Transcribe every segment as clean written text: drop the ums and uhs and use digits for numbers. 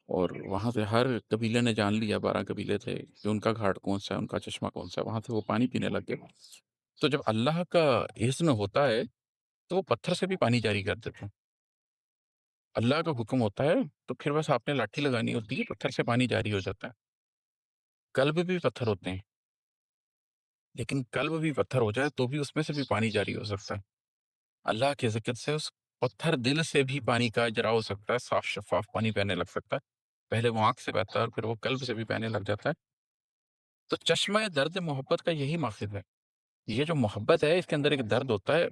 اور وہاں سے ہر قبیلے نے جان لیا، 12 قبیلے تھے کہ ان کا گھاٹ کون-سا ہے، ان کا چشمہ کون-سا ہے، وہاں سے وہ پانی پینے لگ گئے۔ تو جب اللہ کا اذن ہوتا ہے، تو وہ پتھر سے بھی پانی جاری کر دیتے ہیں۔ اللہ کا حکم ہوتا ہے، تو پھر بس آپ نے لاٹھی لگانی ہوتی ہے، پتھر سے پانی جاری ہو جاتا ہے۔ قلب بھی پتھر ہوتے ہیں، لیکن قلب بھی پتھر ہو جائے تو بھی اس میں سے بھی پانی جاری ہو سکتا ہے۔ اللہ کے ذکر سے اس پتھر دل سے بھی پانی کا اجرا ہو سکتا ہے، صاف شفاف پانی بہنے لگ سکتا ہے۔ پہلے وہ آنکھ سے بہتا ہے اور پھر وہ قلب سے بھی بہنے لگ جاتا ہے۔ تو چشمہ درد محبت کا یہی مقصد ہے۔ یہ جو محبت ہے، اس کے اندر ایک درد ہوتا ہے،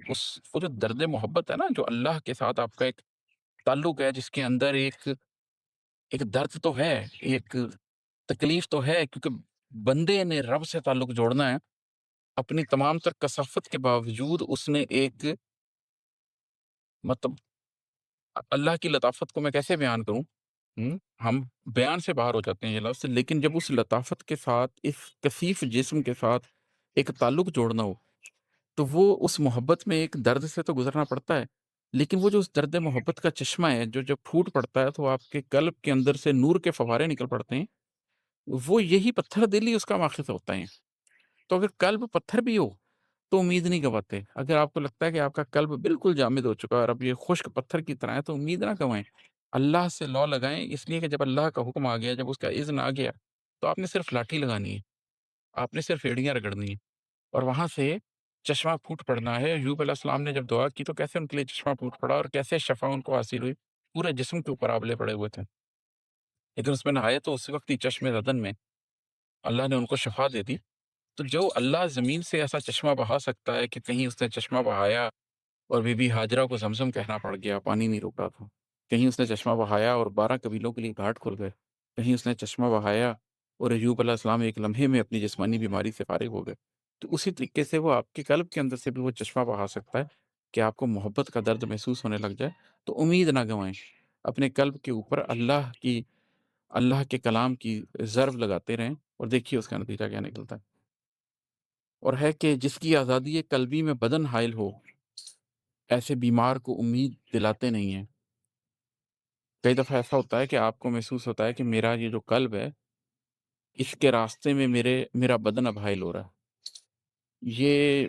وہ جو درد محبت ہے نا، جو اللہ کے ساتھ آپ کا ایک تعلق ہے، جس کے اندر ایک ایک درد تو ہے، ایک تکلیف تو ہے، کیونکہ بندے نے رب سے تعلق جوڑنا ہے۔ اپنی تمام تر کثافت کے باوجود اس نے ایک مطلب اللہ کی لطافت کو میں کیسے بیان کروں؟ ہم بیان سے باہر ہو جاتے ہیں یہ لفظ، لیکن جب اس لطافت کے ساتھ، اس کثیف جسم کے ساتھ ایک تعلق جوڑنا ہو، تو وہ اس محبت میں ایک درد سے تو گزرنا پڑتا ہے، لیکن وہ جو اس درد محبت کا چشمہ ہے، جو جب پھوٹ پڑتا ہے تو آپ کے قلب کے اندر سے نور کے فوارے نکل پڑتے ہیں، وہ یہی پتھر دل ہی اس کا ماخذ ہوتا ہے۔ تو اگر قلب پتھر بھی ہو تو امید نہیں گنواتے۔ اگر آپ کو لگتا ہے کہ آپ کا قلب بالکل جامد ہو چکا ہے اور اب یہ خشک پتھر کی طرح ہے، تو امید نہ گنوائیں، اللہ سے لو لگائیں، اس لیے کہ جب اللہ کا حکم آ گیا، جب اس کا اذن آ گیا، تو آپ نے صرف لاٹھی لگانی ہے، آپ نے صرف ایڑیاں رگڑنی ہیں، اور وہاں سے چشمہ پھوٹ پڑنا ہے۔ ایوب علیہ السلام نے جب دعا کی تو کیسے ان کے لیے چشمہ پھوٹ پڑا اور کیسے شفا ان کو حاصل ہوئی، پورے جسم کے اوپر آبلے پڑے ہوئے تھے، لیکن اس میں نہایت تو اس وقت ہی چشمے ردن میں اللہ نے ان کو شفا دے دی۔ تو جو اللہ زمین سے ایسا چشمہ بہا سکتا ہے کہ کہیں اس نے چشمہ بہایا اور بی بی ہاجرہ کو زمزم کہنا پڑ گیا، پانی نہیں رکا تھا، کہیں اس نے چشمہ بہایا اور 12 قبیلوں کے لیے گھاٹ کھل گئے، کہیں اس نے چشمہ بہایا اور ایوب علیہ السلام ایک لمحے میں اپنی جسمانی بیماری سے فارغ ہو گئے، تو اسی طریقے سے وہ آپ کے قلب کے اندر سے بھی وہ چشمہ بہا سکتا ہے کہ آپ کو محبت کا درد محسوس ہونے لگ جائے۔ تو امید نہ گنوائیں، اپنے قلب کے اوپر اللہ کے کلام کی ضرب لگاتے رہیں اور دیکھیے اس کا نتیجہ کیا نکلتا ہے۔ اور ہے کہ جس کی آزادی قلبی میں بدن حائل ہو، ایسے بیمار کو امید دلاتے نہیں ہیں۔ کئی دفعہ ایسا ہوتا ہے کہ آپ کو محسوس ہوتا ہے کہ میرا یہ جو قلب ہے، اس کے راستے میں میرا بدن اب حائل ہو رہا ہے۔ یہ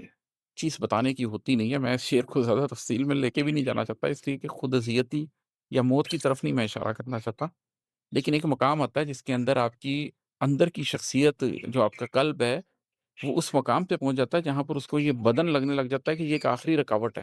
چیز بتانے کی ہوتی نہیں ہے، میں اس شعر کو زیادہ تفصیل میں لے کے بھی نہیں جانا چاہتا، اس لیے کہ خود اذیتی یا موت کی طرف نہیں میں اشارہ کرنا چاہتا، لیکن ایک مقام آتا ہے جس کے اندر آپ کی اندر کی شخصیت، جو آپ کا قلب ہے، وہ اس مقام پہ پہنچ جاتا ہے جہاں پر اس کو یہ بدن لگنے لگ جاتا ہے کہ یہ ایک آخری رکاوٹ ہے۔